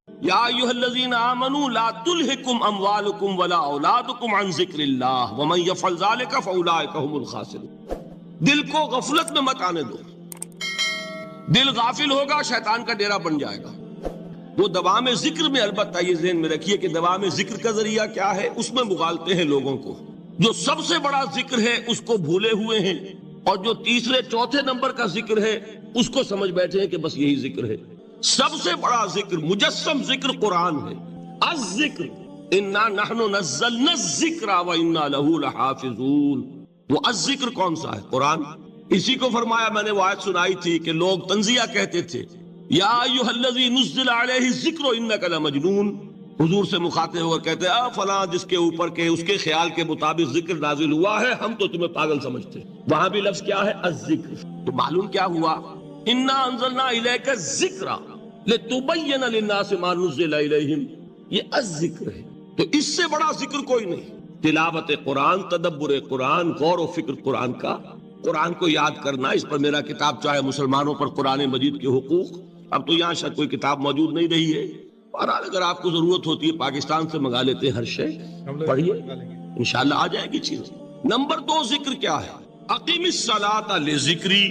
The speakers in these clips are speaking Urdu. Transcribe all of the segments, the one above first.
یا ایھا الذین آمنوا لا تلھکم اموالکم ولا اولادکم عن ذکر اللہ ومن یفعل ذلک فاولئک هم الخاسرون۔ دل کو غفلت میں مت آنے دو، دل غافل ہوگا شیطان کا ڈیرا بن جائے گا۔ وہ دوام ذکر میں، البتہ یہ ذہن میں رکھیے کہ دوام ذکر کا ذریعہ کیا ہے، اس میں مغالتے ہیں لوگوں کو۔ جو سب سے بڑا ذکر ہے اس کو بھولے ہوئے ہیں، اور جو تیسرے چوتھے نمبر کا ذکر ہے اس کو سمجھ بیٹھے ہیں کہ بس یہی ذکر ہے۔ سب سے بڑا ذکر، مجسم ذکر قرآن ہے۔ الذکر انا نحن نزلنا الذکر وانا له لحافظون۔ وہ الذکر کون سا ہے؟ قرآن۔ اسی کو فرمایا، میں نے وہ آیت سنائی تھی کہ لوگ تنزیہ کہتے تھے، یا ایھا الذی نزل علیہ الذکر انک لمجنون۔ حضور سے مخاطب ہو کر کہتے ہیں فلاں جس کے اوپر کے اس کے خیال کے مطابق ذکر نازل ہوا ہے، ہم تو تمہیں پاگل سمجھتے ہیں۔ وہاں بھی لفظ کیا ہے؟ الذکر۔ تو معلوم کیا ہوا؟ انا انزلنا الیک الذکر لتبین للناس ما نزل الیہم۔ یہ الذکر ہے، تو اس سے بڑا ذکر کوئی نہیں۔ تلاوت قرآن، تدبر قرآن، غور و فکر قرآن کا، قرآن کو یاد کرنا۔ اس پر میرا کتاب چاہے مسلمانوں پر قرآن مجید کے حقوق، اب تو یہاں شاید کوئی کتاب موجود نہیں رہی ہے، بہرحال اگر آپ کو ضرورت ہوتی ہے پاکستان سے منگا لیتے ہیں، ہر شے پڑھیے، انشاءاللہ آ جائے گی چیز۔ نمبر 2 ذکر کیا ہے؟ اقیم الصلاۃ لذکری،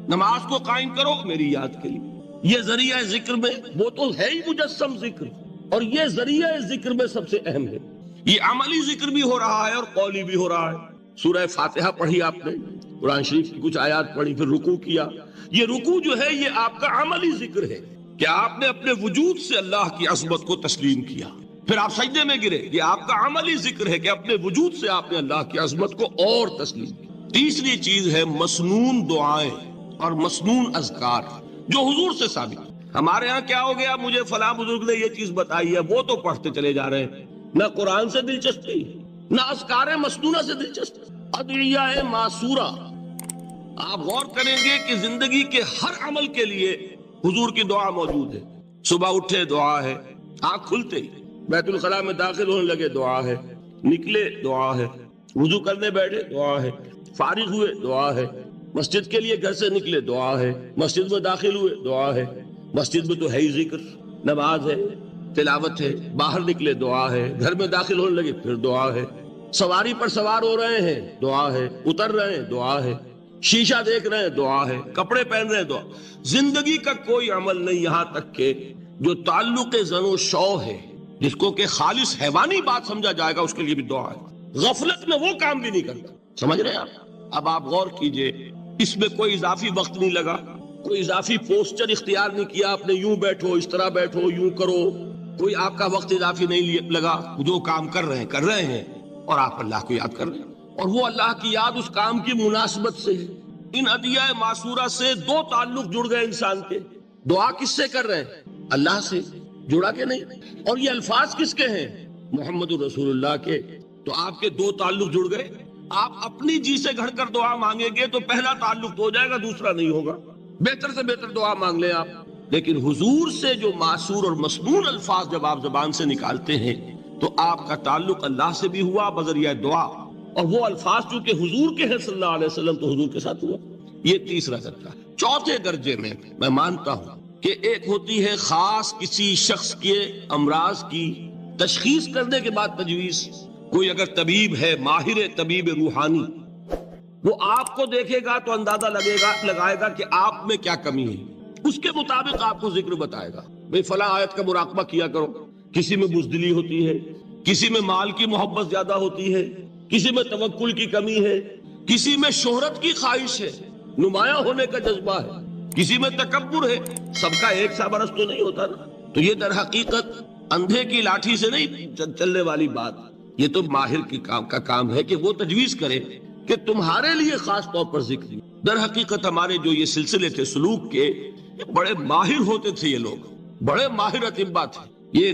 نماز کو قائم کرو میری یاد کے لیے۔ یہ ذریعہ ذکر میں، وہ تو ہے ہی مجسم ذکر، اور یہ ذریعہ ذکر میں سب سے اہم ہے۔ یہ عملی ذکر بھی ہو رہا ہے اور قولی بھی ہو رہا ہے۔ سورہ فاتحہ پڑھی آپ نے، قرآن شریف کی کچھ آیات پڑھی، پھر رکوع کیا۔ یہ رکوع جو ہے یہ آپ کا عملی ذکر ہے کہ آپ نے اپنے وجود سے اللہ کی عظمت کو تسلیم کیا۔ پھر آپ سجدے میں گرے، یہ آپ کا عملی ذکر ہے کہ اپنے وجود سے آپ نے اللہ کی عظمت کو اور تسلیم کیا۔ تیسری چیز ہے مسنون دعائیں اور مسنون اذکار، جو حضور سے ثابت ہے۔ ہمارے ہاں کیا ہو گیا، مجھے فلاں بزرگ نے یہ چیز بتائی ہے، وہ تو پڑھتے چلے جا رہے ہیں، نہ قرآن سے دلچسپی، نہ اذکار مسنونہ سے دلچسپی، ادعیہ معصورہ۔ آپ غور کریں گے کہ زندگی کے ہر عمل کے لیے حضور کی دعا موجود ہے۔ صبح اٹھے دعا ہے، آنکھ کھلتے ہی بیت الخلاء میں داخل ہونے لگے دعا ہے، نکلے دعا ہے، وضو کرنے بیٹھے دعا ہے، فارغ ہوئے دعا ہے، مسجد کے لیے گھر سے نکلے دعا ہے، مسجد میں داخل ہوئے دعا ہے، مسجد میں تو ہے ہی ذکر، نماز ہے، تلاوت ہے، باہر نکلے دعا ہے، گھر میں داخل ہونے لگے پھر دعا ہے، سواری پر سوار ہو رہے ہیں دعا ہے، اتر رہے ہیں دعا ہے، شیشہ دیکھ رہے ہیں دعا ہے، کپڑے پہن رہے ہیں دعا۔ زندگی کا کوئی عمل نہیں یہاں تک کہ جو تعلق زن و شو ہے، جس کو کہ خالص حیوانی بات سمجھا جائے گا، اس کے لیے بھی دعا ہے۔ غفلت میں وہ کام بھی نہیں کرتا، سمجھ رہے ہیں آپ؟ اب آپ غور کیجئے، اس میں کوئی اضافی وقت نہیں لگا، کوئی اضافی پوسچر اختیار نہیں کیا آپ نے، یوں بیٹھو، اس طرح بیٹھو، یوں کرو، کوئی آپ کا وقت اضافی نہیں لگا۔ جو کام کر رہے ہیں اور آپ اللہ کو یاد کر رہے ہیں، اور وہ اللہ کی یاد اس کام کی مناسبت سے ہے۔ ان ادعیہ معصورہ سے 2 تعلق جڑ گئے انسان کے۔ دعا کس سے کر رہے ہیں؟ اللہ سے، جڑا کہ نہیں؟ اور یہ الفاظ کس کے ہیں؟ محمد رسول اللہ کے۔ تو آپ کے 2 تعلق جڑ گئے۔ آپ اپنی جی سے گھڑ کر دعا مانگیں گے تو پہلا تعلق تو ہو جائے گا، دوسرا نہیں ہوگا۔ بہتر سے بہتر دعا مانگ لیں آپ، لیکن حضور سے جو معصور اور مسنون الفاظ جب آپ زبان سے نکالتے ہیں تو آپ کا تعلق اللہ سے بھی ہوا بذریعہ دعا، اور وہ الفاظ چونکہ حضور کے ہیں صلی اللہ علیہ وسلم تو حضور کے ساتھ ہوا۔ یہ تیسرا درجہ ہے۔ چوتھے درجے میں مانتا ہوں کہ ایک ہوتی ہے خاص کسی شخص کے امراض کی تشخیص کرنے کے بعد تجویز۔ کوئی اگر طبیب ہے، ماہر طبیب روحانی، وہ آپ کو دیکھے گا تو اندازہ لگائے گا کہ آپ میں کیا کمی ہے، اس کے مطابق آپ کو ذکر بتائے گا۔ بھئی فلاں آیت کا مراقبہ کیا کرو۔ کسی میں بزدلی ہوتی ہے، کسی میں مال کی محبت زیادہ ہوتی ہے، کسی میں توکل کی کمی ہے، کسی میں شہرت کی خواہش ہے، نمایاں ہونے کا جذبہ ہے، کسی میں تکبر ہے۔ سب کا ایک سا برس تو نہیں ہوتا نا۔ تو یہ در حقیقت اندھے کی لاٹھی سے نہیں چلنے والی بات، یہ تو ماہر کی کا کام ہے کہ وہ تجویز کرے کہ تمہارے لیے خاص طور پر ذکر۔ در حقیقت ہمارے جو یہ سلسلے تھے سلوک کے، یہ بڑے ماہر ہوتے تھے، یہ لوگ بڑے ماہر اطباء تھے۔ یہ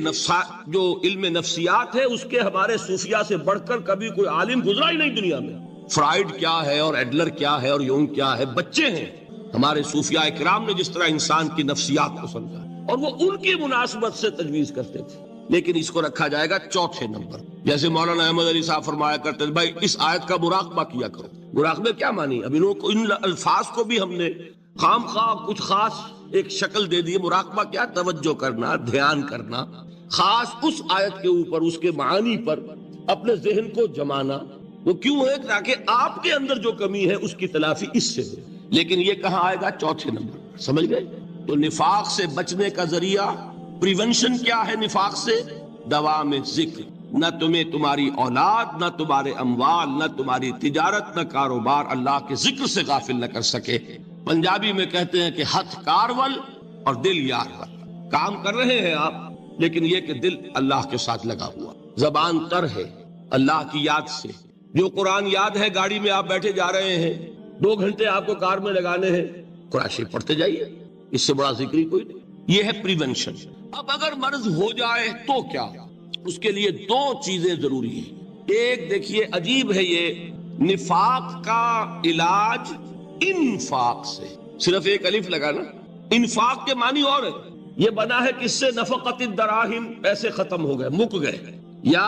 جو علم نفسیات ہے اس کے ہمارے صوفیاء سے بڑھ کر کبھی کوئی عالم گزرا ہی نہیں دنیا میں۔ فرائیڈ کیا ہے اور ایڈلر کیا ہے اور یونگ کیا ہے، بچے ہیں۔ ہمارے صوفیاء کرام نے جس طرح انسان کی نفسیات کو سمجھا اور وہ ان کی مناسبت سے تجویز کرتے تھے، لیکن اس کو رکھا جائے گا چوتھے نمبر۔ جیسے مولانا احمد علی صاحب فرمایا کرتے تھے، بھائی اس آیت کا مراقبہ کیا کرو۔ مراقبے کیا مانی؟ اب ان الفاظ کو بھی ہم نے خام خواہ کچھ خاص ایک شکل دے دی. مراقبہ کیا؟ توجہ کرنا، دھیان کرنا، خاص اس آیت کے اوپر، اس کے معانی پر اپنے ذہن کو جمانا. وہ کیوں ہے؟ تاکہ آپ کے اندر جو کمی ہے اس کی تلافی اس سے ہو. لیکن یہ کہاں آئے گا؟ چوتھے نمبر. سمجھ گئے؟ تو نفاق سے بچنے کا ذریعہ، پریونشن کیا ہے نفاق سے؟ دوام ذکر. نہ تمہیں تمہاری اولاد، نہ تمہارے اموال، نہ تمہاری تجارت، نہ کاروبار اللہ کے ذکر سے غافل نہ کر سکے. پنجابی میں کہتے ہیں کہ ہتھ کارول اور دل یار ول. کام کر رہے ہیں آپ، لیکن یہ کہ دل اللہ کے ساتھ لگا ہوا، زبان تر ہے اللہ کی یاد سے. جو قرآن یاد ہے، گاڑی میں آپ بیٹھے جا رہے ہیں، 2 گھنٹے آپ کو کار میں لگانے ہیں، قرآن شریف پڑھتے جائیے. اس سے بڑا ذکر ہی کوئی نہیں. یہ ہے پریونشن. اب اگر مرض ہو جائے تو کیا؟ اس کے لیے 2 چیزیں ضروری ہیں. ایک دیکھیے، عجیب ہے یہ، نفاق کا علاج انفاق سے. صرف ایک الف لگا نا. انفاق کے معنی اور ہے. یہ بنا ہے کس سے؟ نفقت الدراہم، پیسے ختم ہو گئے، مک گئے. یا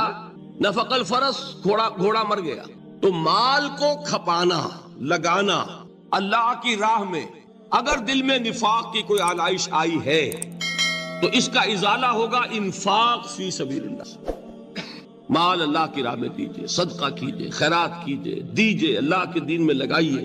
نفق الفرس، گھوڑا مر گیا. تو مال کو کھپانا، لگانا اللہ کی راہ میں. اگر دل میں نفاق کی کوئی آلائش آئی ہے تو اس کا ازالہ ہوگا انفاق فی سبیل اللہ. مال اللہ کی راہ میں دیجئے، صدقہ کیجئے، خیرات کیجئے، دیجئے، اللہ کے دین میں لگائیے.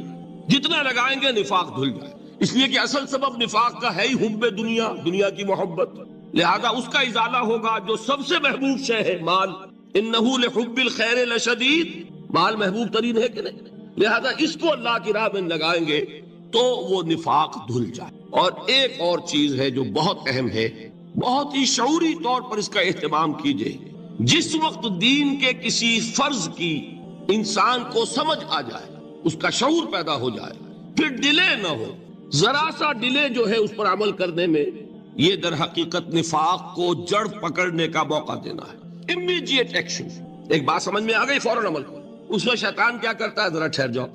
جتنا لگائیں گے نفاق دھل جائے. اس لیے کہ اصل سبب نفاق کا ہے ہی حب دنیا، دنیا کی محبت. لہذا اس کا ازالہ ہوگا جو سب سے محبوب شے ہے، مال. انہ لحب الخیر لشدید. مال محبوب ترین ہے کہ نہیں؟ لہذا اس کو اللہ کی راہ میں لگائیں گے تو وہ نفاق دھل جائے. اور ایک اور چیز ہے جو بہت اہم ہے، بہت ہی شعوری طور پر اس کا اہتمام کیجئے. جس وقت دین کے کسی فرض کی انسان کو سمجھ آ جائے، اس کا شعور پیدا ہو جائے، پھر ڈیلے نہ ہو. ذرا سا ڈیلے جو ہے اس پر عمل کرنے میں، یہ در حقیقت نفاق کو جڑ پکڑنے کا موقع دینا ہے. Immediate action. ایک بات سمجھ میں آ گئی، فوراً عمل کرو. اس میں شیطان کیا کرتا ہے؟ ذرا ٹھہر جاؤ،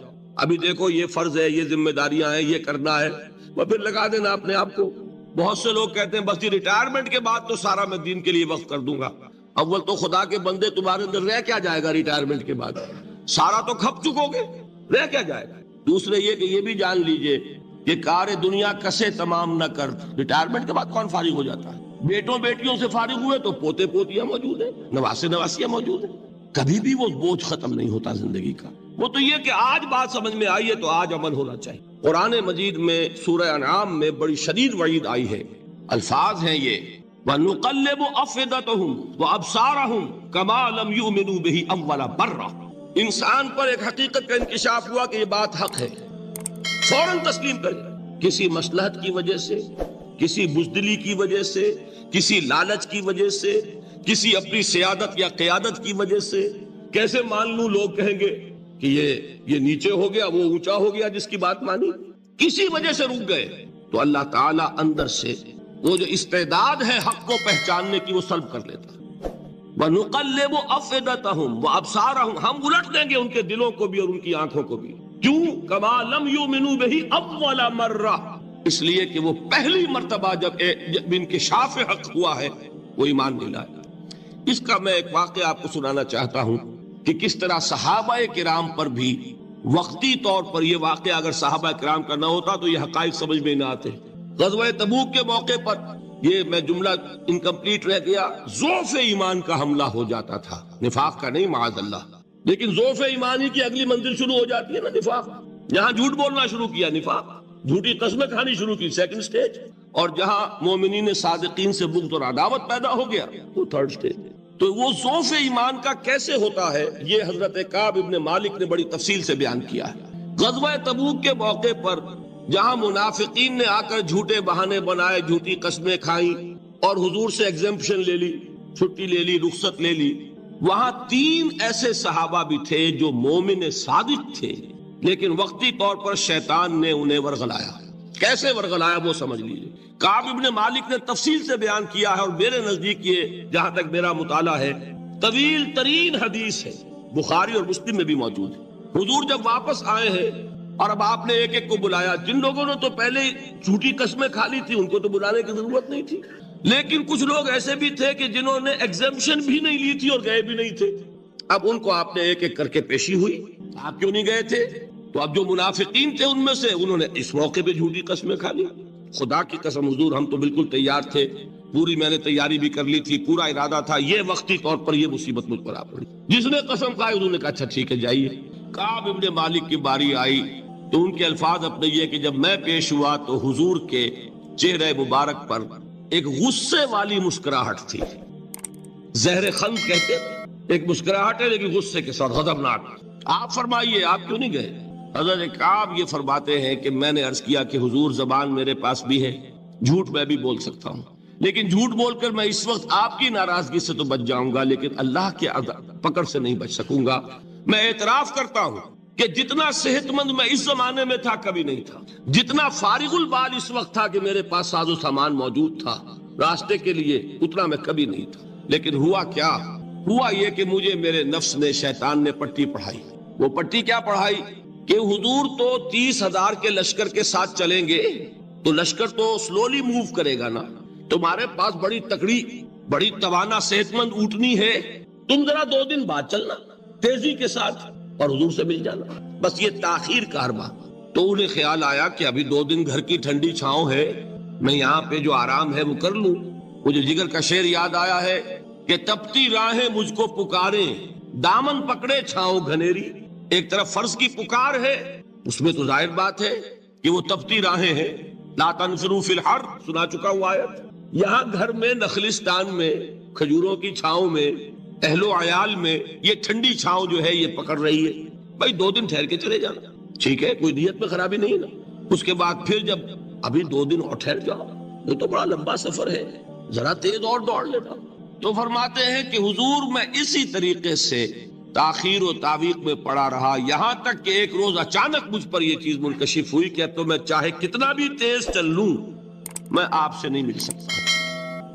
ابھی دیکھو یہ فرض ہے، یہ ذمہ داریاں ہیں، یہ کرنا ہے، وہ پھر لگا دینا اپنے آپ کو. بہت سے لوگ کہتے ہیں بس یہ ریٹائرمنٹ کے بعد تو سارا میں دین کے لیے وقف کر دوں گا. اول تو خدا کے بندے، تمہارے اندر رہ کیا جائے گا ریٹائرمنٹ کے بعد؟ سارا تو کھپ چکو گے، رہ کیا جائے گا؟ دوسرے یہ کہ یہ بھی جان لیجئے کہ کار دنیا کسے تمام نہ کر. ریٹائرمنٹ کے بعد کون فارغ ہو جاتا ہے؟ بیٹوں بیٹیوں سے فارغ ہوئے تو پوتے پوتیاں موجود ہیں، نواسے نواسیاں موجود ہیں. کبھی بھی وہ بوجھ ختم نہیں ہوتا زندگی کا. وہ تو یہ کہ آج بات سمجھ میں آئی ہے تو آج عمل ہونا چاہیے. قرآن مجید میں سورہ انعام میں بڑی شدید وعید آئی ہے. الفاظ ہیں یہ، وَنُقَلِّبُ أَفْئِدَتَهُمْ وَأَبْصَارَهُمْ كَمَا لَمْ يُؤْمِنُوا بِهِ أَوَّلَ مَرَّةٍ. انسان پر ایک حقیقت کا انکشاف ہوا کہ یہ بات حق ہے، فوراً تسلیم کر گیا. کسی مصلحت کی وجہ سے، کسی بزدلی کی وجہ سے، کسی لالچ کی وجہ سے، کسی اپنی سیادت یا قیادت کی وجہ سے. کیسے مان لوں؟ لوگ کہیں گے کہ یہ نیچے ہو گیا، وہ اونچا ہو گیا جس کی بات مانی. کسی وجہ سے رک گئے تو اللہ تعالیٰ اندر سے وہ جو استعداد ہے حق کو پہچاننے کی وہ سلب کر لیتا. وَنُقَلِّبُ أَفْئِدَتَهُمْ وَأَبْصَارَهُمْ. ہم الٹ دیں گے ان کے دلوں کو بھی اور ان کی آنکھوں کو بھی. کیوں؟ كَمَا لَمْ يُؤْمِنُوا بِهِ أَوَّلَ مَرَّةٍ. اس لیے کہ وہ پہلی مرتبہ جب انکشاف حق ہوا ہے وہ ایمان نہیں لایا. اس کا میں ایک واقعہ آپ کو سنانا چاہتا ہوں کہ کس طرح صحابہ کرام پر بھی وقتی طور پر یہ واقعہ اگر صحابہ کرام کا نہ ہوتا تو یہ حقائق سمجھ میں نہ آتے. غزوہ تبوک کے موقع پر یہ میں جملہ انکمپلیٹ رہ گیا، ضعف ایمان کا حملہ ہو جاتا تھا، نفاق کا نہیں معاذ اللہ. لیکن ضعف ایمانی کی اگلی منزل شروع ہو جاتی ہے نا نفاق. جہاں جھوٹ بولنا شروع کیا نفاق، جھوٹی قسمیں کھانی شروع کی سیکنڈ سٹیج، اور جہاں مومنین صادقین سے بغض اور عداوت پیدا ہو گیا وہ تھرڈ سٹیج. تو وہ ضعف ایمان کا کیسے ہوتا ہے یہ حضرت کعب ابن مالک نے بڑی تفصیل سے بیان کیا ہے. غزوہ تبوک کے موقع پر جہاں منافقین نے آ کر جھوٹے بہانے بنائے، جھوٹی قسمیں کھائیں اور حضور سے ایگزمپشن لے لی، چھٹی لے لی، رخصت لے لی، وہاں 3 ایسے صحابہ بھی تھے جو مومن صادق تھے، لیکن وقتی طور پر شیطان نے انہیں ورغلایا. کیسے ورغلایا وہ سمجھ لیجیے. کعب ابن مالک نے تفصیل سے بیان کیا ہے، اور میرے نزدیک یہ جہاں تک میرا مطالعہ ہے طویل ترین حدیث ہے، بخاری اور مسلم میں بھی موجود ہے. حضور جب واپس آئے ہیں اور اب آپ نے ایک ایک کو بلایا. جن لوگوں نے تو پہلے جھوٹی قسمیں کھا لی تھی ان کو تو بلانے کی ضرورت نہیں تھی، لیکن کچھ لوگ ایسے بھی تھے کہ جنہوں نے ایگزمپشن بھی نہیں لی تھی اور گئے بھی نہیں تھے. اب ان کو آپ نے ایک ایک کر کے پیشی ہوئی. آپ کیوں نہیں گئے تھے؟ تو اب جو منافقین تھے ان میں سے انہوں نے اس موقع پہ جھوٹی قسمیں کھا لی. خدا کی قسم حضور ہم تو بالکل تیار تھے، پوری میں نے تیاری بھی کر لی تھی، پورا ارادہ تھا، یہ وقتی طور پر یہ مصیبت مجھ پر آ پڑی۔ جس نے قسم کھائی حضور نے کہا اچھا ٹھیک ہے جائیے۔ کعب ابن مالک کی باری آئی تو ان کے الفاظ اپنے یہ کہ جب میں پیش ہوا تو حضور کے چہرے مبارک پر ایک غصے والی مسکراہٹ تھی، زہر خند کہتے ہیں، ایک مسکراہٹ ہے لیکن غصے کے ساتھ، غضبناک۔ آپ فرمائیے آپ کیوں نہیں گئے؟ حضرت کعب یہ فرماتے ہیں کہ میں نے عرض کیا کہ حضور زبان میرے پاس بھی ہے، جھوٹ میں بھی بول سکتا ہوں، لیکن جھوٹ بول کر میں اس وقت آپ کی ناراضگی سے تو بچ جاؤں گا لیکن اللہ کے پکڑ سے نہیں بچ سکوں گا۔ میں اعتراف کرتا ہوں کہ جتنا صحت مند میں اس زمانے میں تھا کبھی نہیں تھا، جتنا فارغ البال اس وقت تھا کہ میرے پاس ساز و سامان موجود تھا راستے کے لیے، اتنا میں کبھی نہیں تھا۔ لیکن ہوا کیا؟ ہوا یہ کہ مجھے میرے نفس نے، شیطان نے پٹی پڑھائی۔ وہ پٹی کیا پڑھائی کہ حضور تو 30,000 کے لشکر کے ساتھ چلیں گے تو لشکر تو سلولی موو کرے گا نا، تمہارے پاس بڑی تکڑی، بڑی توانا، صحت مند اونٹنی ہے، تم ذرا 2 دن بعد چلنا تیزی کے ساتھ اور حضور سے مل جانا، بس یہ تاخیر کا حربہ۔ تو انہیں خیال آیا کہ ابھی 2 دن گھر کی ٹھنڈی چھاؤں ہے، میں یہاں پہ جو آرام ہے وہ کر لوں۔ مجھے جگر کا شعر یاد آیا ہے کہ تپتی راہیں مجھ کو پکاریں، دامن پکڑے چھاؤں گھنیری۔ ایک طرف فرض کی پکار ہے، اس میں تو ظاہر بات ہے کہ وہ تپتی راہیں ہیں، لا تنفروا فی الحر سنا چکا ہوں آیت۔ یہاں گھر میں نخلستان میں، کھجوروں کی چھاؤں میں، اہل و عیال میں یہ ٹھنڈی چھاؤں جو ہے یہ پکڑ رہی ہے، بھائی 2 دن ٹھہر کے چلے جانا، ٹھیک ہے، کوئی نیت میں خرابی نہیں نا۔ اس کے بعد پھر جب ابھی 2 دن اور ٹھہر جاؤ، یہ تو بڑا لمبا سفر ہے، ذرا تیز اور دوڑ لینا۔ تو فرماتے ہیں کہ حضور میں اسی طریقے سے تاخیر و تعویق میں پڑا رہا، یہاں تک کہ ایک روز اچانک مجھ پر یہ چیز منکشف ہوئی کہ اب تو میں چاہے کتنا بھی تیز چل لوں میں آپ سے نہیں مل سکتا،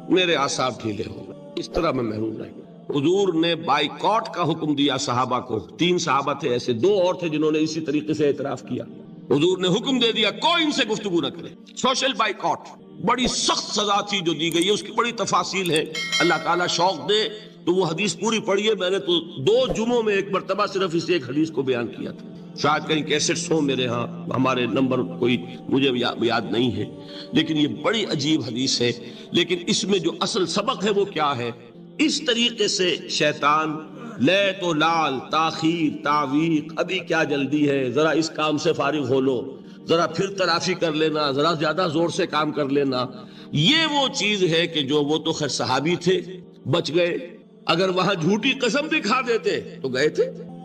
میرے اعصاب ڈھیلے ہو گئے، اس طرح میں محروم رہ گیا۔ حضور نے بائیکاٹ کا حکم دیا صحابہ کو، 3 صحابہ تھے ایسے، 2 اور تھے جنہوں نے اسی طریقے سے اعتراف کیا۔ حضور نے حکم دے دیا کوئی ان سے گفتگو نہ کرے، سوشل بائیکاٹ، بڑی سخت سزا تھی جو دی گئی ہے، اس کی بڑی تفاصیل ہے، اللہ تعالیٰ شوق دے تو وہ حدیث پوری پڑھیے، میں نے تو 2 جمعوں میں ایک مرتبہ صرف اس ایک حدیث کو بیان کیا تھا، شاید کہیں کیسٹس ہوں میرے ہاں، ہمارے نمبر کوئی مجھے یاد نہیں ہے، لیکن یہ بڑی عجیب حدیث ہے۔ لیکن اس میں جو اصل سبق ہے وہ کیا ہے؟ اس طریقے سے شیطان لے تو لال، تاخیر، تعویق، ابھی کیا جلدی ہے، ذرا اس کام سے فارغ ہو لو، ذرا پھر تلافی کر لینا، ذرا زیادہ زور سے کام کر لینا، یہ وہ چیز ہے کہ جو وہ تو خیر صحابی تھے بچ گئے، اگر وہاں جھوٹی قسم دکھا دیتے تو گئے تھے۔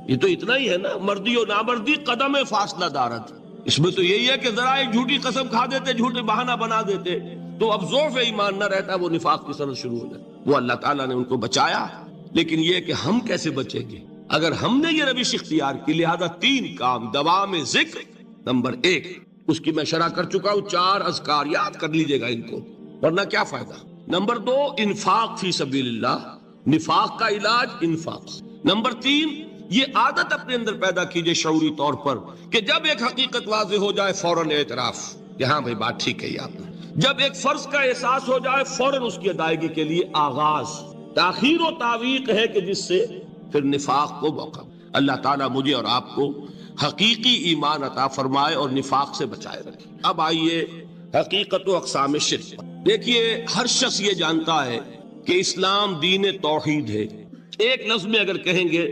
یہ تو اتنا ہی ہے نا، مردی و نامردی قدم فاصلہ دارت، اس میں تو یہی ہے کہ ذرا ایک جھوٹی قسم کھا دیتے، جھوٹے بہانہ بنا دیتے تو اب ضعف ایمان نہ رہتا، وہ نفاق کی سند شروع ہو جائے۔ وہ اللہ تعالیٰ نے ان کو بچایا، لیکن یہ کہ ہم کیسے بچیں گے اگر ہم نے یہ روش اختیار کی؟ لہذا 3 کام، دوام ذکر نمبر 1، اس کی میں شرح کر چکا ہوں، 4 اذکار یاد کر لیجئے گا ان کو، ورنہ کیا فائدہ۔ نمبر 2 انفاق فی سبیل اللہ، نفاق کا علاج انفاق۔ نمبر 3 یہ عادت اپنے اندر پیدا کیجئے شعوری طور پر کہ جب ایک حقیقت واضح ہو جائے فوراً اعتراف کہ ہاں بھائی بات ٹھیک ہے آپ نے، جب ایک فرض کا احساس ہو جائے فوراً اس کی ادائیگی کے لیے آغاز۔ تاخیر و تعویق ہے کہ جس سے پھر نفاق کو موقع۔ اللہ تعالیٰ مجھے اور آپ کو حقیقی ایمان عطا فرمائے اور نفاق سے بچائے رکھے۔ اب آئیے حقیقت و اقسام شرک۔ دیکھیے ہر شخص یہ جانتا ہے کہ اسلام دین توحید ہے، ایک لفظ میں اگر کہیں گے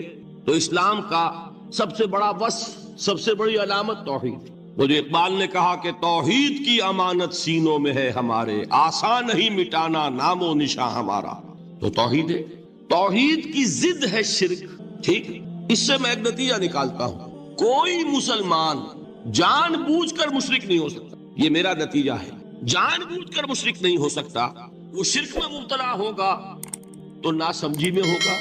تو اسلام کا سب سے بڑا وصف، سب سے بڑی علامت توحید۔ وہ جو اقبال نے کہا کہ توحید کی امانت سینوں میں ہے ہمارے، آسان نہیں مٹانا نام و نشاں ہمارا، تو توحید ہے۔ توحید کی ضد ہے شرک، ٹھیک؟ اس سے میں ایک نتیجہ نکالتا ہوں، کوئی مسلمان جان بوجھ کر مشرک نہیں ہو سکتا، یہ میرا نتیجہ ہے، جان بوجھ کر مشرک نہیں ہو سکتا۔ وہ شرک میں مبتلا ہوگا تو ناسمجھی میں ہوگا،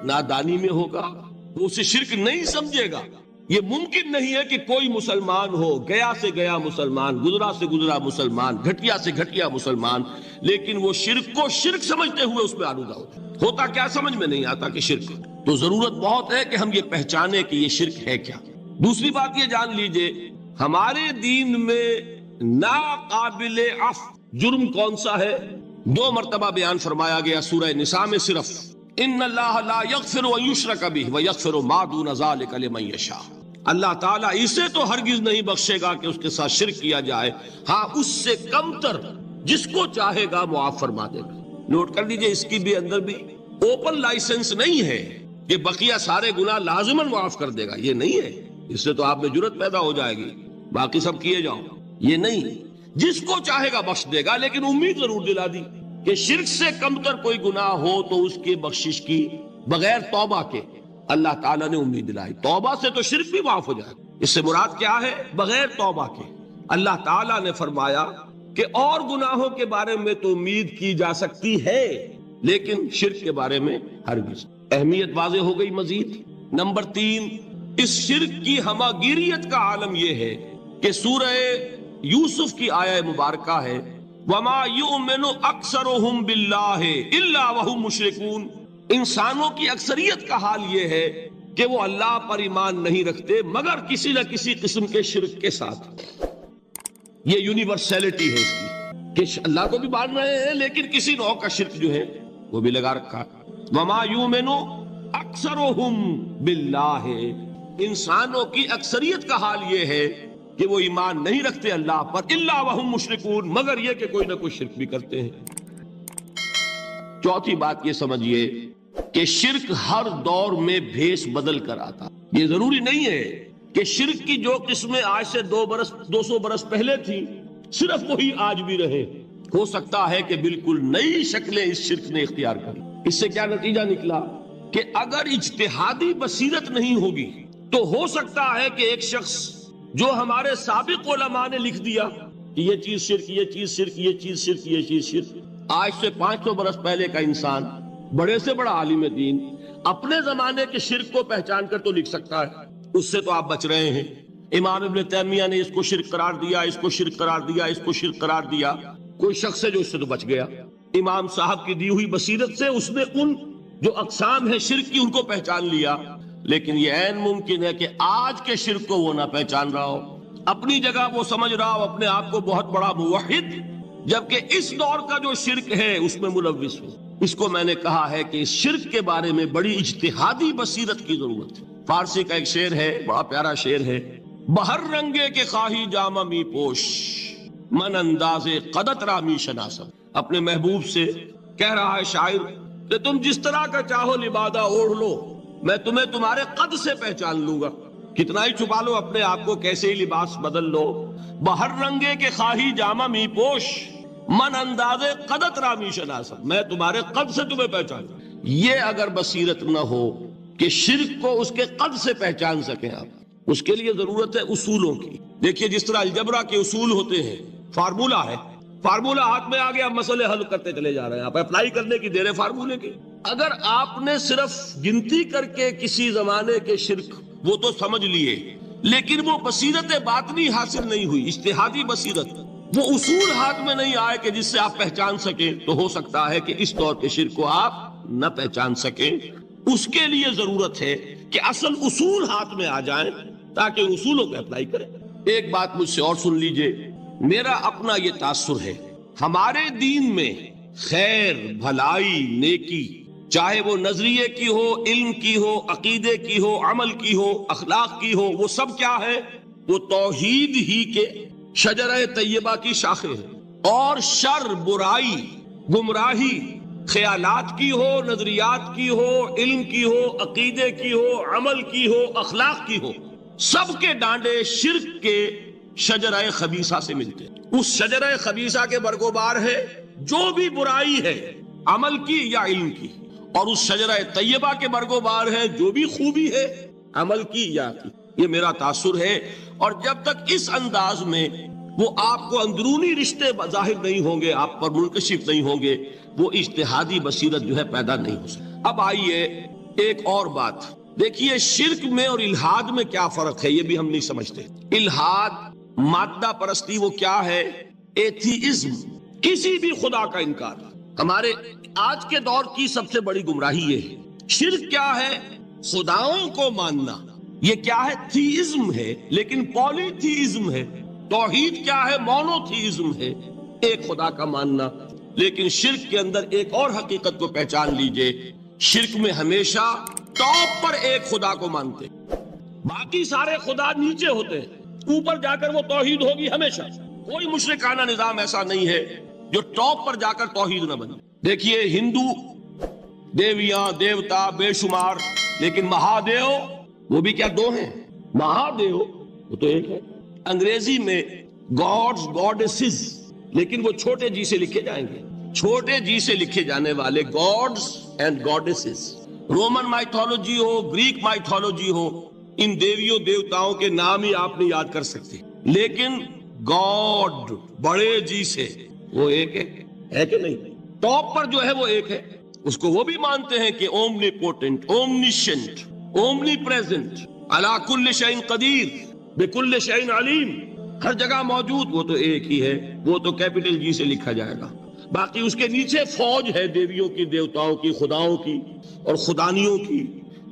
نادانی میں ہوگا، وہ اسے شرک نہیں سمجھے گا۔ یہ ممکن نہیں ہے کہ کوئی مسلمان ہو، گیا سے گیا مسلمان، گزرا سے گزرا مسلمان، گھٹیا سے گھٹیا مسلمان، لیکن وہ شرک کو شرک سمجھتے ہوئے اس میں آلودہ ہوتا کیا سمجھ میں نہیں آتا کہ شرک۔ تو ضرورت بہت ہے کہ ہم یہ پہچانے کہ یہ شرک ہے کیا۔ دوسری بات یہ جان لیجئے، ہمارے دین میں ناقابل عفو جرم کون سا ہے؟ 2 مرتبہ بیان فرمایا گیا سورہ نساء میں صرف، ان اللہ لا یغفر ان یشرک بہ ویغفر ما دون ذلک لمن یشاء۔ اللہ تعالیٰ اسے تو ہرگز نہیں بخشے گا کہ اس کے ساتھ شرک کیا جائے، ہاں اس سے کم تر جس کو چاہے گا معاف فرما دے گا۔ نوٹ کر لیجئے، اس کی بھی اندر بھی اوپن لائسنس نہیں ہے کہ بقیہ سارے گناہ لازماً معاف کر دے گا، یہ نہیں ہے۔ اس سے تو آپ میں جرت پیدا ہو جائے گی، باقی سب کیے جاؤ، یہ نہیں، جس کو چاہے گا بخش دے گا، لیکن امید ضرور دلا دی کہ شرک سے کم تر کوئی گناہ ہو تو اس کی بخشش کی بغیر توبہ کے اللہ تعالیٰ نے امید دلائی۔ توبہ سے تو شرک بھی معاف ہو جائے گا، اس سے مراد کیا ہے؟ بغیر توبہ کے۔ اللہ تعالیٰ نے فرمایا کہ اور گناہوں کے بارے میں تو امید کی جا سکتی ہے لیکن شرک کے بارے میں ہرگز۔ اہمیت واضح ہو گئی۔ مزید نمبر 3، اس شرک کی ہماگیریت کا عالم یہ ہے کہ سورہ یوسف کی آیہ مبارکہ ہے وَمَا يُؤْمِنُ أَكْثَرُهُمْ بِاللَّهِ إِلَّا وَهُمْ مُشْرِكُونَ۔ انسانوں کی اکثریت کا حال یہ ہے کہ وہ اللہ پر ایمان نہیں رکھتے مگر کسی نہ کسی قسم کے شرک کے ساتھ۔ یہ یونیورسلٹی ہے اس کی کہ اللہ کو بھی مان رہے ہیں لیکن کسی نوع کا شرک جو ہے وہ بھی لگا رکھا۔ وَمَا يُؤْمِنُ أَكْثَرُهُمْ بِاللَّهِ، انسانوں کی اکثریت کا حال یہ ہے کہ وہ ایمان نہیں رکھتے اللہ پر، الا وہم مشرکون، مگر یہ کہ کوئی نہ کوئی شرک بھی کرتے ہیں۔ چوتھی بات یہ سمجھیے کہ شرک ہر دور میں بھیس بدل کر آتا۔ یہ ضروری نہیں ہے کہ شرک کی جو قسمیں آج سے 200 برس پہلے تھی صرف وہی آج بھی رہے۔ ہو سکتا ہے کہ بالکل نئی شکلیں اس شرک نے اختیار کر۔ اس سے کیا نتیجہ نکلا کہ اگر اجتہادی بصیرت نہیں ہوگی تو ہو سکتا ہے کہ ایک شخص جو ہمارے سابق علماء نے لکھ دیا کہ یہ چیز شرک، یہ چیز شرک، یہ چیز شرک، یہ چیز شرک، آج سے 500 برس پہلے کا انسان بڑے سے بڑا عالم دین اپنے زمانے کے شرک کو پہچان کر تو لکھ سکتا ہے، اس سے تو آپ بچ رہے ہیں۔ امام ابن تیمیہ نے اس کو شرک قرار دیا، اس کو شرک قرار دیا، اس کو شرک قرار دیا، کوئی شخص ہے جو اس سے تو بچ گیا۔ امام صاحب کی دی ہوئی بصیرت سے اس نے ان جو اقسام ہے شرک کی ان کو پہچان لیا، لیکن یہ عین ممکن ہے کہ آج کے شرک کو وہ نہ پہچان رہا ہو، اپنی جگہ وہ سمجھ رہا ہو اپنے آپ کو بہت بڑا موحد، جبکہ اس دور کا جو شرک ہے اس میں ملوث ہو۔ اس کو میں نے کہا ہے کہ اس شرک کے بارے میں بڑی اجتہادی بصیرت کی ضرورت ہے۔ فارسی کا ایک شعر ہے، بڑا پیارا شعر ہے، بہر رنگے کے خواہی جامہ می پوش، من انداز قدت رامی شناسم۔ اپنے محبوب سے کہہ رہا ہے شاعر کہ تم جس طرح کا چاہو لبادہ اوڑھ لو، میں تمہیں تمہارے قد سے پہچان لوں گا۔ کتنا ہی چھپا لو اپنے آپ کو، کیسے ہی لباس بدل لو، بہر رنگے کے خواہی جامہ می پوش، من انداز قدت رامی شناسم، میں تمہارے قد سے تمہیں پہچان۔ یہ اگر بصیرت نہ ہو کہ شرک کو اس کے قد سے پہچان سکیں آپ، اس کے لیے ضرورت ہے اصولوں کی۔ دیکھیے جس طرح الجبرا کے اصول ہوتے ہیں، فارمولا ہے، فارمولا ہاتھ میں آ گیا، مسئلے حل کرتے چلے جا رہے ہیں، آپ اپلائی کرنے کی دیر ہے فارمولے کی۔ اگر آپ نے صرف گنتی کر کے کسی زمانے کے شرک وہ تو سمجھ لیے، لیکن وہ بصیرت باطنی حاصل نہیں ہوئی، اجتہادی بصیرت، وہ اصول ہاتھ میں نہیں آئے کہ جس سے آپ پہچان سکیں، تو ہو سکتا ہے کہ اس دور کے شرک کو آپ نہ پہچان سکیں۔ اس کے لیے ضرورت ہے کہ اصل اصول ہاتھ میں آ جائیں تاکہ اصولوں کو اپلائی کریں۔ ایک بات مجھ سے اور سن لیجئے، میرا اپنا یہ تاثر ہے، ہمارے دین میں خیر، بھلائی، نیکی، چاہے وہ نظریے کی ہو، علم کی ہو، عقیدے کی ہو، عمل کی ہو، اخلاق کی ہو، وہ سب کیا ہے؟ وہ توحید ہی کے شجرہ طیبہ کی شاخیں ہیں۔ اور شر، برائی، گمراہی، خیالات کی ہو، نظریات کی ہو، علم کی ہو، عقیدے کی ہو، عمل کی ہو، اخلاق کی ہو، سب کے ڈانڈے شرک کے شجرہ خبیثہ سے ملتے ہیں۔ اس شجرہ خبیثہ کے برگوبار ہے جو بھی برائی ہے، عمل کی یا علم کی، اور اس شجرہ طیبہ کے برگوبار ہے جو بھی خوبی ہے، عمل کی یا کی۔ یہ میرا تاثر ہے، اور جب تک اس انداز میں وہ آپ کو اندرونی رشتے ظاہر نہیں ہوں گے، آپ پر منکشف نہیں ہوں گے، وہ اجتہادی بصیرت جو ہے پیدا نہیں ہو سکتی۔ اب آئیے ایک اور بات دیکھیے، شرک میں اور الحاد میں کیا فرق ہے، یہ بھی ہم نہیں سمجھتے۔ الحاد، مادہ پرستی، وہ کیا ہے؟ ایتھیزم، کسی بھی خدا کا انکار۔ ہمارے آج کے دور کی سب سے بڑی گمراہی یہ ہے۔ شرک کیا ہے؟ خداؤں کو ماننا، یہ کیا ہے؟ تھیزم ہے، لیکن پولی تھیزم ہے۔ توحید کیا ہے؟ مونو تھیزم ہے، ایک خدا کا ماننا۔ لیکن شرک کے اندر ایک اور حقیقت کو پہچان لیجئے، شرک میں ہمیشہ ٹاپ پر ایک خدا کو مانتے، باقی سارے خدا نیچے ہوتے ہیں، اوپر جا کر وہ توحید ہوگی ہمیشہ. کوئی مشرکانہ نظام ایسا نہیں ہے جو ٹاپ پر جا کر توحید نہ بنے. دیکھیے ہندو دیویاں دیوتا بے شمار، لیکن مہادیو وہ بھی کیا دو ہیں؟ مہادیو وہ تو ایک ہے. انگریزی میں گاڈز گاڈیسز، لیکن وہ چھوٹے جی سے لکھے جائیں گے. چھوٹے جی سے لکھے جانے والے gods and goddesses. Roman mythology ہو، گریک مائتھولوجی ہو، ان دیویوں دیوتاؤں کے نام ہی آپ نہیں یاد کر سکتے، لیکن گاڈ بڑے جی سے وہ ایک ہے کہ نہیں؟ ٹاپ پر جو ہے وہ ایک ہے، اس کو وہ بھی مانتے ہیں کہ اومنی پوٹنٹ، اومنیشنٹ، اومنی پریزنٹ، علی کل شیء قدیر، بکل شیء علیم، ہر جگہ موجود، وہ تو ایک ہی ہے. وہ تو کیپٹل جی سے لکھا جائے گا. باقی اس کے نیچے فوج ہے دیویوں کی، دیوتاؤں کی، خداؤں کی اور خدانیوں کی،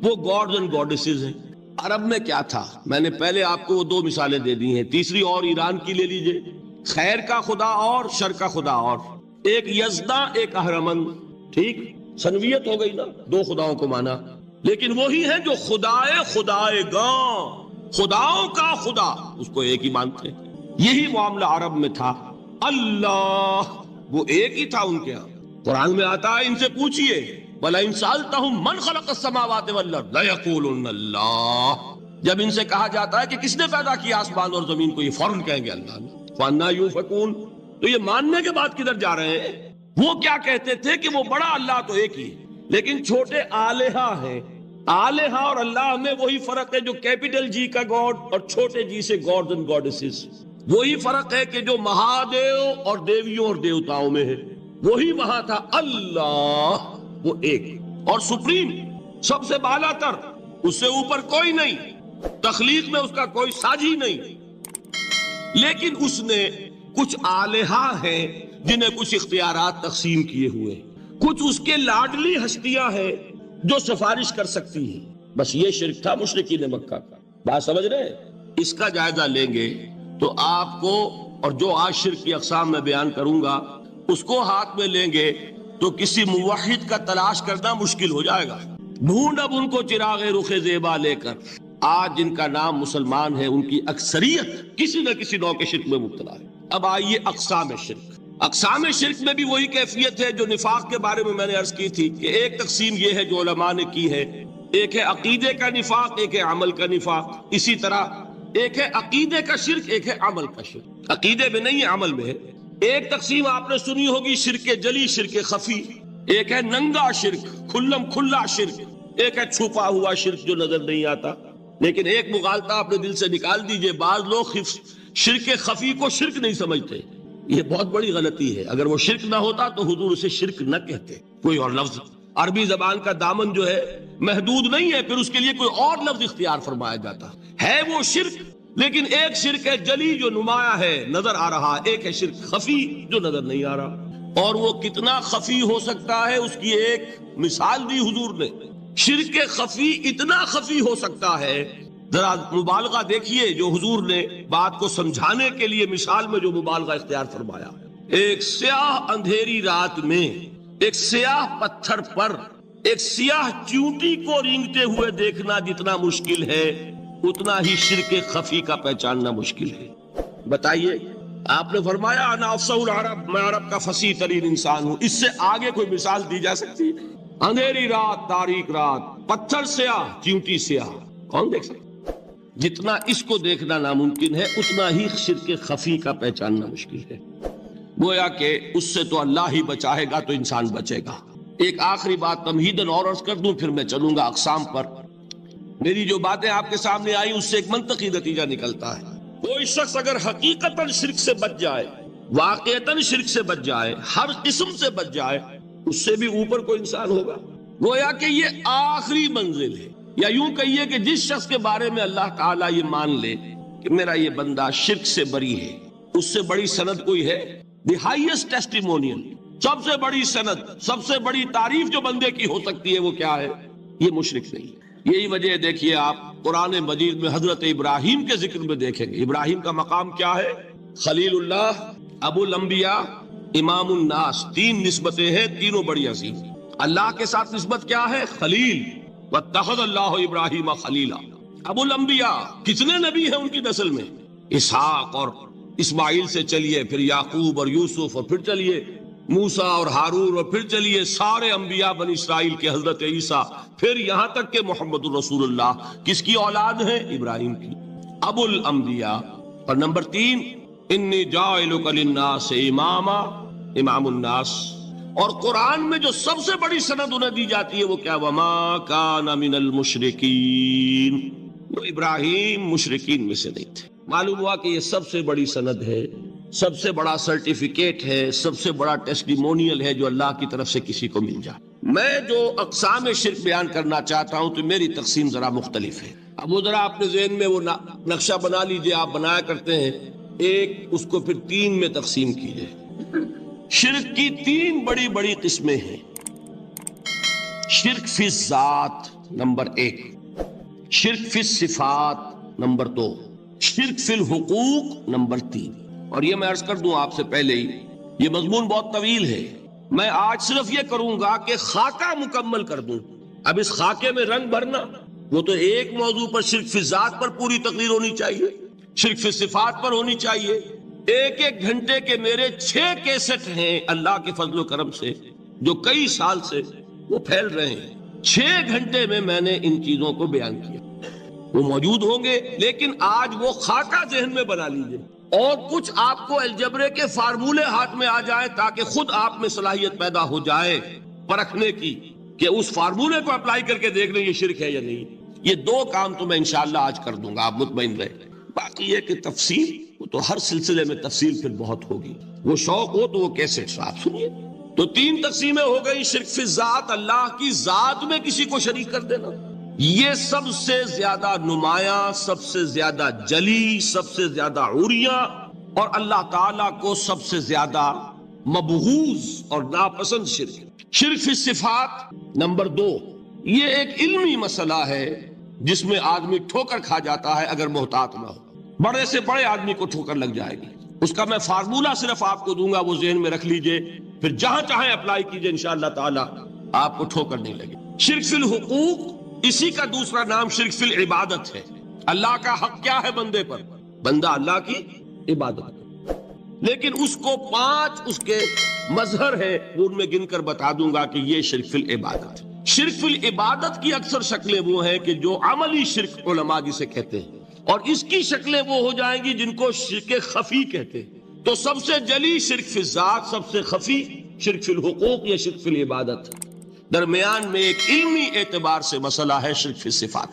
وہ گاڈز اینڈ گاڈیسز ہیں. عرب میں کیا تھا؟ میں نے پہلے آپ کو وہ دو مثالیں دے دی ہیں، تیسری اور ایران کی لے لیجئے. خیر کا خدا اور شر کا خدا اور، ایک یزداں ایک اہرمن. ٹھیک، سنویت ہو گئی نا، دو خداؤں کو مانا، لیکن وہی ہے جو خدائے خدائے گاں، خداؤں کا خدا، اس کو ایک ہی مانتے ہیں. یہی معاملہ عرب میں تھا. اللہ وہ ایک ہی تھا ان کے ہاں. قرآن میں آتا ہے ان سے پوچھئے وَلَئِن سَأَلْتَهُم مَّنْ خَلَقَ السَّمَاوَاتِ وَالْأَرْضَ لَيَقُولُنَّ اللَّهُ. جب ان سے کہا جاتا ہے کہ کس نے پیدا کیا آسمان اور زمین کو، یہ فوراً کہیں گے اللہ نے. فَأَنَّىٰ يُؤْفَكُونَ. تو یہ ماننے کے بعد کدھر جا رہے ہیں؟ وہ کیا کہتے تھے کہ وہ بڑا اللہ تو ایک ہی ہے، لیکن چھوٹے آلہہ ہیں. آلہہ اور اللہ میں وہی فرق ہے جو کیپٹل جی کا گاڈ اور چھوٹے جی سے گاڈز اینڈ گاڈیسز. وہی فرق ہے کہ جو مہادیو اور دیویوں اور دیوتاؤں میں ہے، وہی وہاں تھا. اللہ وہ ایک اور سپریم، سب سے بالا تر، اس سے اوپر کوئی نہیں، تخلیق میں اس کا کوئی ساجی نہیں. لیکن اس نے کچھ آلہہ ہیں جنہیں کچھ اختیارات تقسیم کیے ہوئے، کچھ اس کے لاڈلی ہستیاں ہیں جو سفارش کر سکتی ہیں. بس یہ شرک تھا مشرکین مکہ کا. بات سمجھ رہے ہیں؟ اس کا جائزہ لیں گے تو آپ کو، اور جو آج شرک کی اقسام میں بیان کروں گا اس کو ہاتھ میں لیں گے تو کسی موحد کا تلاش کرنا مشکل ہو جائے گا. ڈھونڈ اب ان کو چراغ رخ زیبا لے کر. آج جن کا نام مسلمان ہے ان کی اکثریت کسی نہ کسی نوع کے شرک میں مبتلا ہے. اب آئیے اقسام شرک. اقسام شرک میں بھی وہی کیفیت ہے جو نفاق کے بارے میں نے عرض کی تھی کہ ایک تقسیم یہ ہے جو علماء نے کی ہے، ایک ہے عقیدے کا نفاق، ایک ہے عمل کا نفاق. اسی طرح ایک ہے عقیدے کا شرک، ایک ہے عمل کا شرک. عقیدے میں نہیں ہے، عمل میں ہے. ایک تقسیم آپ نے سنی ہوگی شرک جلی، شرک خفی. ایک ہے ننگا شرک، کھلم کھلا شرک. ایک ہے چھپا ہوا شرک جو نظر نہیں آتا. لیکن ایک مغالطہ اپنے دل سے نکال دیجئے، بعض لوگ شرک خفی کو شرک نہیں سمجھتے. یہ بہت بڑی غلطی ہے. اگر وہ شرک نہ ہوتا تو حضور اسے شرک نہ کہتے. کوئی اور لفظ، عربی زبان کا دامن جو ہے محدود نہیں ہے، پھر اس کے لیے کوئی اور لفظ اختیار فرمایا جاتا ہے. وہ شرک، لیکن ایک شرک ہے جلی جو نمایاں ہے، نظر آ رہا، ایک ہے شرک خفی جو نظر نہیں آ رہا. اور وہ کتنا خفی ہو سکتا ہے اس کی ایک مثال دی حضور نے. شرک خفی اتنا خفی ہو سکتا ہے، ذرا مبالغہ دیکھیے جو حضور نے بات کو سمجھانے کے لیے مثال میں جو مبالغہ اختیار فرمایا. ایک سیاہ اندھیری رات میں ایک سیاہ پتھر پر ایک سیاہ چیونٹی کو رینگتے ہوئے دیکھنا جتنا مشکل ہے، اتنا ہی شرک خفی کا پہچاننا مشکل ہے. بتائیے، آپ نے فرمایا انا افصح العرب، میں عرب کا فصیح ترین انسان ہوں. اس سے آگے کوئی مثال دی جا سکتی ہے؟ اندھیری رات، تاریک رات، پتھر سیاہ، چیونٹی سیاہ، کون دیکھ سکتا؟ جتنا اس کو دیکھنا ناممکن ہے اتنا ہی شرک خفی کا پہچاننا مشکل ہے. گویا کہ اس سے تو اللہ ہی بچائے گا تو انسان بچے گا. ایک آخری بات تمہیداً اور عرض کر دوں، پھر میں چلوں گا اقسام پر. میری جو باتیں آپ کے سامنے آئی اس سے ایک منطقی نتیجہ نکلتا ہے. کوئی شخص اگر حقیقتاً شرک سے بچ جائے، واقعتاً شرک سے بچ جائے، ہر قسم سے بچ جائے، اس سے بھی اوپر کوئی انسان ہوگا. گویا کہ یہ آخری منزل ہے. یا یوں کہیے کہ جس شخص کے بارے میں اللہ تعالیٰ یہ مان لے کہ میرا یہ بندہ شرک سے بری ہے، اس سے بڑی سند کوئی ہے؟ دی ہائیسٹ ٹیسٹیمونیل، سب سے بڑی سند، سب سے بڑی تعریف جو بندے کی ہو سکتی ہے وہ کیا ہے؟ یہ مشرک نہیں ہے. یہی وجہ دیکھیے آپ قرآن مجید میں حضرت ابراہیم کے ذکر میں دیکھیں گے. ابراہیم کا مقام کیا ہے؟ خلیل اللہ، ابو الانبیاء، امام الناس. تین نسبتیں ہیں، تینوں بڑی عظیم. اللہ کے ساتھ نسبت کیا ہے؟ خلیل. واتخذ اللہ ابراہیم خلیلا. ابو الانبیاء کتنے نبی ہیں ان کی نسل میں؟ اسحاق اور اسماعیل سے چلیے، پھر یعقوب اور یوسف، اور پھر چلیے موسیٰ اور ہارون، اور پھر چلیے سارے انبیاء بنی اسرائیل کے حضرت عیسیٰ، پھر یہاں تک کہ محمد الرسول اللہ کس کی اولاد ہے؟ ابراہیم کی، ابو الانبیاء۔ اور نمبر 3، انی جاعلک للناس اماما، امام الناس۔ اور قرآن میں جو سب سے بڑی سند انہیں دی جاتی ہے وہ کیا؟ وما کان من المشرکین، وہ ابراہیم مشرکین میں سے نہیں تھے۔ معلوم ہوا کہ یہ سب سے بڑی سند ہے، سب سے بڑا سرٹیفکیٹ ہے، سب سے بڑا ٹیسٹیمونیل ہے جو اللہ کی طرف سے کسی کو مل جائے۔ میں جو اقسام شرک بیان کرنا چاہتا ہوں تو میری تقسیم ذرا مختلف ہے۔ اب وہ ذرا اپنے ذہن میں وہ نقشہ بنا لیجئے، آپ بنایا کرتے ہیں ایک، اس کو پھر 3 میں تقسیم کیجئے۔ شرک کی 3 بڑی بڑی قسمیں ہیں۔ شرک فی الذات نمبر 1، شرک فی الصفات نمبر 2، شرک فی الحقوق نمبر 3۔ اور یہ میں عرض کر دوں آپ سے پہلے ہی، یہ مضمون بہت طویل ہے، میں آج صرف یہ کروں گا کہ خاکہ مکمل کر دوں۔ اب اس خاکے میں رنگ بھرنا، وہ تو ایک موضوع پر شرک فی الذات پر پوری تقریر ہونی چاہیے، شرک فی صفات پر ہونی چاہیے۔ ایک ایک گھنٹے کے میرے 6 کیسٹ ہیں اللہ کے فضل و کرم سے، جو کئی سال سے وہ پھیل رہے ہیں۔ 6 گھنٹے میں نے ان چیزوں کو بیان کیا، وہ موجود ہوں گے، لیکن آج وہ خاکہ ذہن میں بنا لیجئے، اور کچھ آپ کو الجبرے کے فارمولے ہاتھ میں آ جائیں تاکہ خود آپ میں صلاحیت پیدا ہو جائے پرکھنے کی کہ اس فارمولے کو اپلائی کر کے دیکھ لیں یہ شرک ہے یا نہیں۔ یہ 2 کام تو میں انشاءاللہ آج کر دوں گا، آپ مطمئن رہیں۔ باقی یہ کہ تفصیل وہ تو ہر سلسلے میں تفصیل پھر بہت ہوگی، وہ شوق ہو تو وہ کیسے آپ سنیے۔ تو 3 تقسیمیں ہو گئی۔ شرک فی ذات، اللہ کی ذات میں کسی کو شریک کر دینا، یہ سب سے زیادہ نمایاں، سب سے زیادہ جلی، سب سے زیادہ عریاں، اور اللہ تعالیٰ کو سب سے زیادہ مبغوض اور ناپسند شرک۔ شرک فی صفات نمبر 2، یہ ایک علمی مسئلہ ہے جس میں آدمی ٹھوکر کھا جاتا ہے اگر محتاط نہ ہو۔ بڑے سے بڑے آدمی کو ٹھوکر لگ جائے گی، اس کا میں فارمولہ صرف آپ کو دوں گا، وہ ذہن میں رکھ لیجئے، پھر جہاں چاہیں اپلائی کیجئے، انشاءاللہ تعالیٰ آپ کو ٹھوکر نہیں لگے۔ شرک فی الحقوق، اسی کا دوسرا نام شرک فی العبادت ہے۔ اللہ کا حق کیا ہے بندے پر؟ بندہ اللہ کی عبادت کرے، لیکن اس کو 5 اس کے مظہر ہیں، وہ ان میں گن کر بتا دوں گا کہ یہ شرک فی العبادت ہے۔ شرک فی العبادت کی اکثر شکلیں وہ ہیں کہ جو عملی شرک علماء جسے کہتے ہیں، اور اس کی شکلیں وہ ہو جائیں گی جن کو شرک خفی کہتے ہیں۔ تو سب سے جلی شرک فی الذات، سب سے خفی شرک فی الحقوق یا شرک فی العبادت، درمیان میں ایک علمی اعتبار سے مسئلہ ہے شرک فی الصفات۔